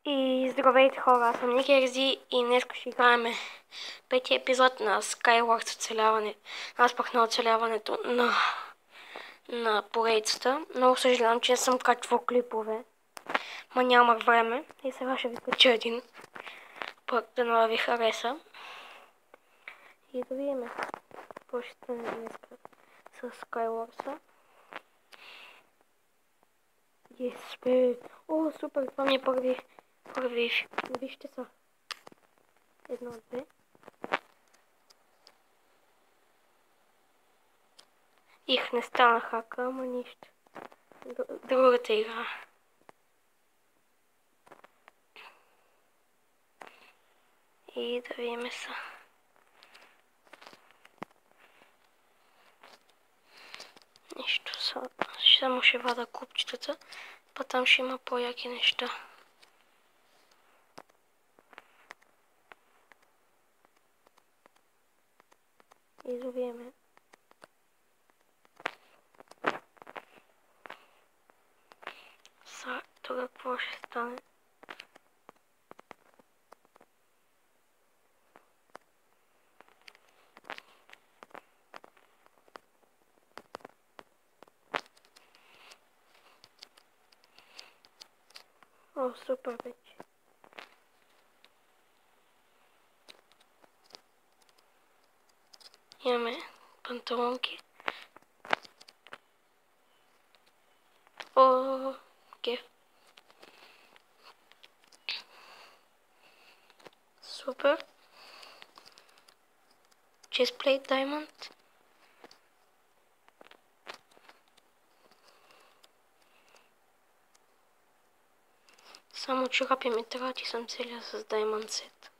И здравейте хора, аз съм Ники Ерзи и днес ще играем петия епизод на Skyward оцеляване. Аз пък на оцеляването на поредицата. Много съжалявам, че не съм качвал клипове. Ма нямах време и сега ще ви кача един. Пък да ви хареса. И да видим какво ще стане днес с Skyward. Yes, о, супер, това ми е първи. Вижте са. Едно, две. Их не стана хака, ама нищо. Другата игра. И да видим са. Нищо са. Само ще вада купчетата, па там ще има по-яки неща. И да видим. Са, тук какво ще стане? О, супер вече. Имаме панталонки. О, кеф. Супер. Chestplate Diamond. Само чорапи ми трябват и съм целия с Diamond Set.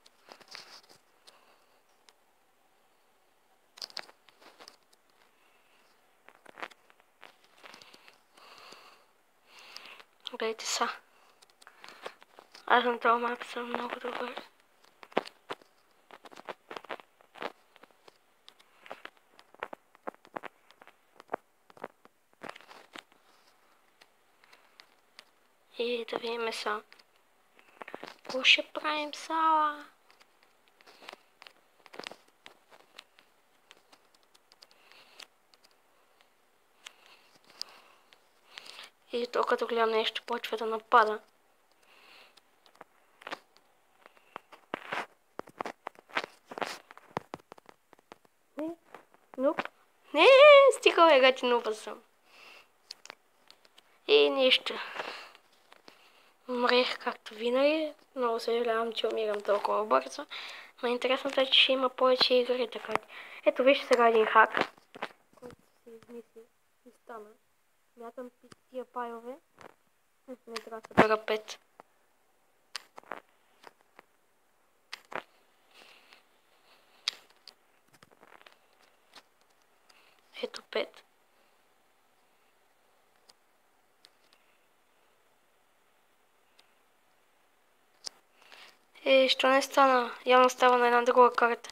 Гледайте са. Аз на този мап съм много добър. И да видим са. Какво ще правим сала? И то като гледам нещо почва да напада. Не, стига бе, че нупа съм. И нищо. Умрех както винаги. Много съжалявам, че умирам толкова бързо. Но интересното е, че ще има повече игри, така. Ето вижте сега един хак, който се измисли и стана. Мятам тия пайове. Не трябва да събера 5. Ето 5. Що не стана? Явно става на една друга карта.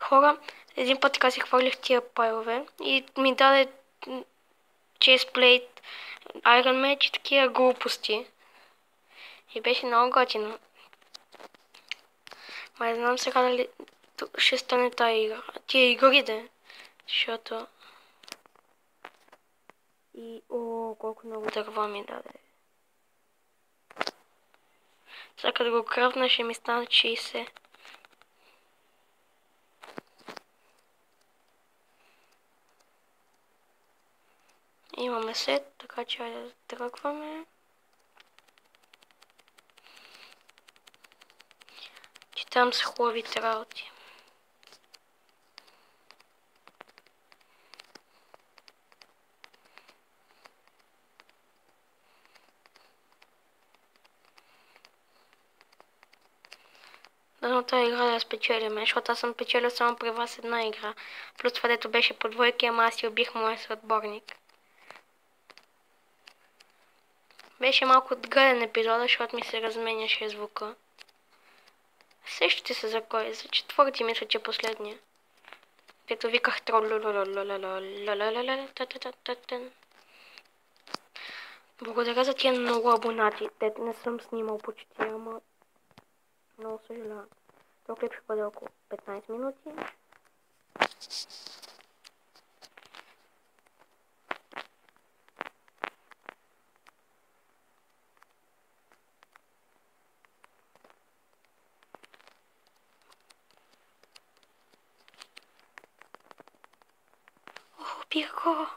Хора, един път така си хвърлих тия пайове и ми даде Chestplate, Iron Match и такива глупости. И беше много готино. Ма не знам сега дали ще стане тая игра. Тия игрите. Защото... И... О, колко много дърва ми даде. Сега като го кръвна ще ми стане 60. Имаме сет, така че да тръгваме. Че там са хубавите работи. Дано тази игра да я спечелим, защото аз съм печелил само при вас една игра. Плюс това, дето беше по двойки, ама аз си убих моя съотборник. Беше малко гъден епизода, защото ми се разменяше звука. Сещате се за кой? За четвърти мисля, че последния. Дето виках трол. Благодаря за тия много абонати. Те не съм снимал почти, ама много съжалявам. Този клип ще бъде около 15 минути. Убих го!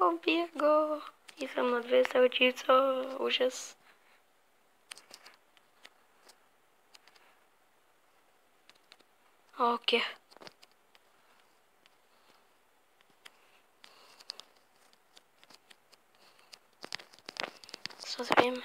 Убих го! И съм на 2 сърчица. Ужас. Окей. С време.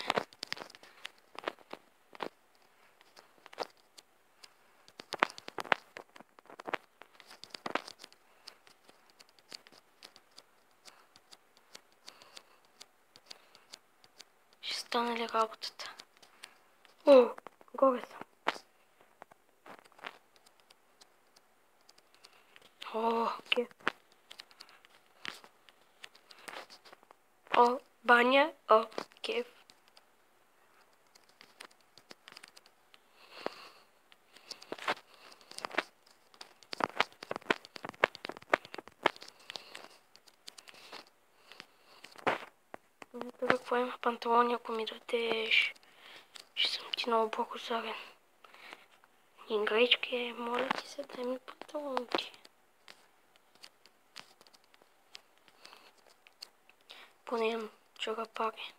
Ще стане ли работата? О, горе съм. О, окей. О, баня. О, кеф. Тук какво има панталони, ако ми дадеш? Ще съм ти много благодарен. И гречки, моля ти се, дай ми панталонки. Поне имам чорапари.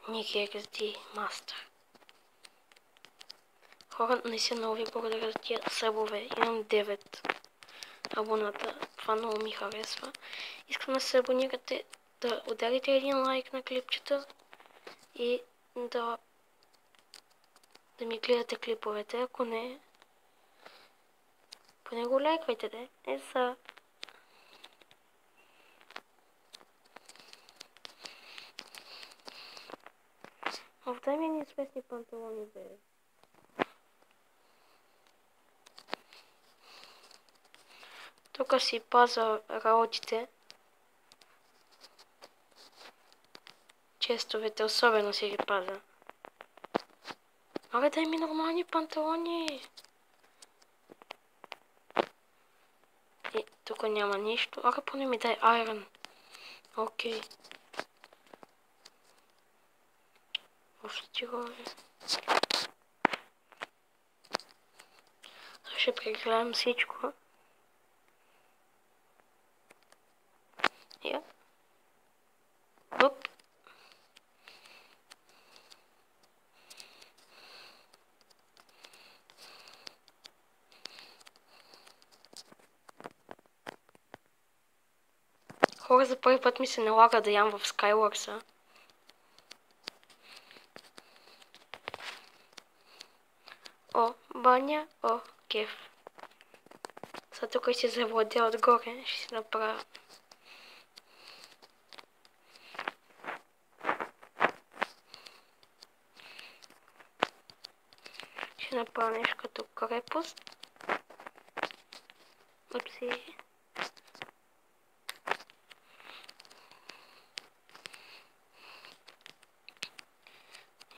Niki XD Master. Хора, наистина много ви благодаря за тия събове. Имам 9 абоната. Това много ми харесва. Искам да се абонирате, да ударите един лайк на клипчета и да ми гледате клиповете. Ако не, поне го лайквайте, де. Са. Дай ми едни свестни панталони, бе. Тук си паза работите. Честовете особено си ги паза. Абе, дай ми нормални панталони. И тук няма нищо. Ага, поне ми дай айрон. Окей. Още ти го бе. Ще прегледам всичко. Я. Оп. Хора, за първи път ми се налага да ям в Skyworks-а. О, баня, о, кеф. Сега тук си завладя отгоре, ще си направя. Ще направя нещо като крепост. Опси.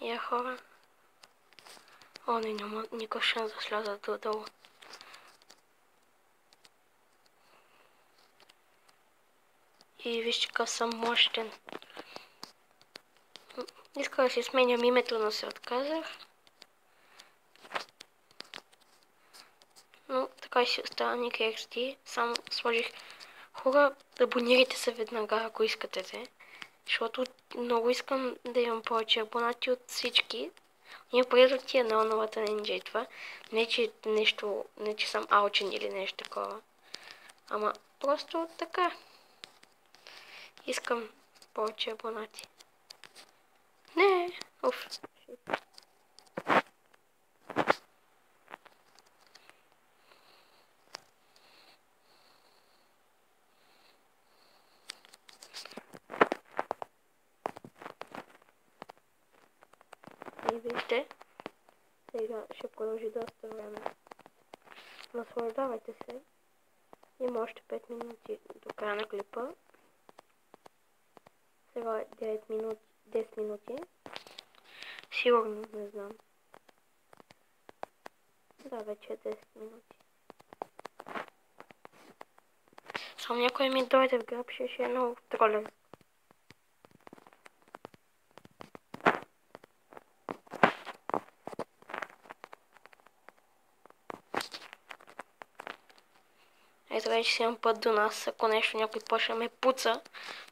Я хора. О, не, няма никакъв шанс да сляза додолу. И вижте какъв съм мощен. Исках да си сменям името, но се отказах. Но така си остава Niki XD. Само сложих хора, абонирайте се веднага, ако искате те. Защото много искам да имам повече абонати от всички. Има преди от тия на новата Ninja и това. Не че нещо, не че съм алчен или нещо такова. Ама просто така. Искам повече абонати. Не, уф. И вижте, сега ще продължи доста време. Наслаждавайте се. Има още 5 минути до края на клипа. Сега 9 минути, 10 минути. Сигурно, не знам. Да, вече е 10 минути. Само някой ми дойде в гръб, ще е много тролен. Ето вече си имам път до нас, ако нещо някой почне ме пуца,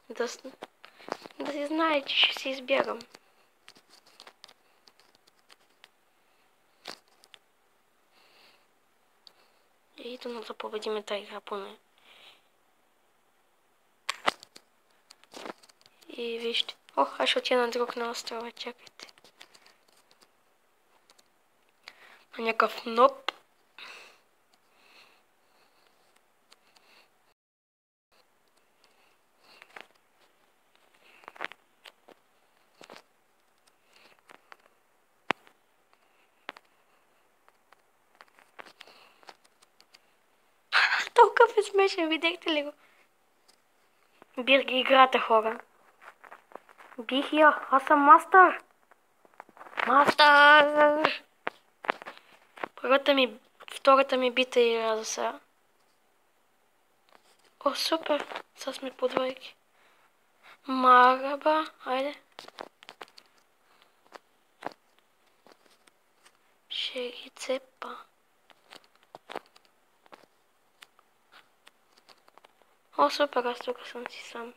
да си знае, че ще си избягам. И да победиме тази игра поне. И вижте. Ох, аз ще отида на друг на острова, чакайте. На някакъв ноб. Толкова е смешен, видяхте ли го? Бих ги играта, хора. Бих я, аз съм мастър. Мастър! Втората ми бита игра за сега. О, супер! Сега сме по двойки. Мараба, айде. Ще ги цепа. О, супер, аз тук съм си сам.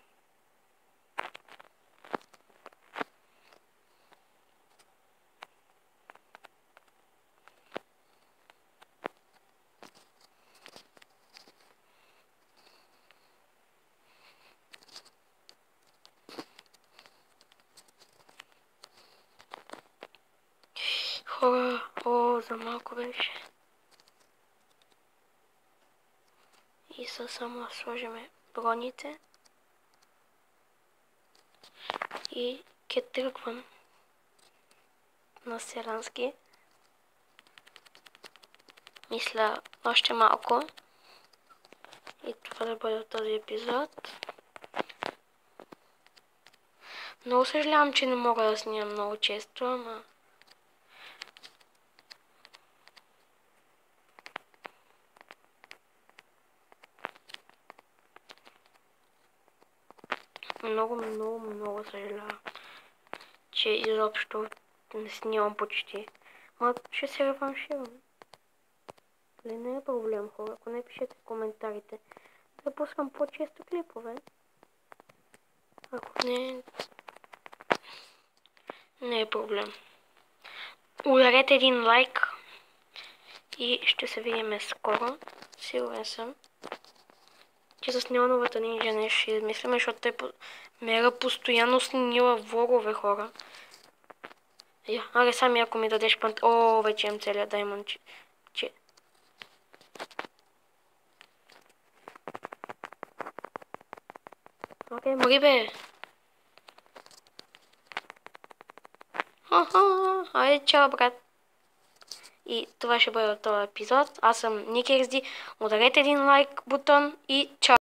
Хора, о, за малко беше. И само сложиме броните. И ке тръгвам на селянски. Мисля още малко. И това да бъде този епизод. Много съжалявам, че не мога да снимам много често, ама... Много съжалявам, че изобщо не снимам почти. Ма ще се реванширам. Дали не е проблем, хора? Ако не пишете в коментарите, да пускам по-често клипове. Ако не е проблем. Ударете един лайк и ще се видим скоро. Сигурен съм, че с неоновата нинджа нещо ще измислиме, защото те Мера постоянно снила влогове, хора. Аре, сами ако ми дадеш пант... О, вече имам целият даймонд, че... Окей, мори бе! Айде, чао, брат! И това ще бъде от този епизод. Аз съм NickXD. Ударете един лайк бутон и чао!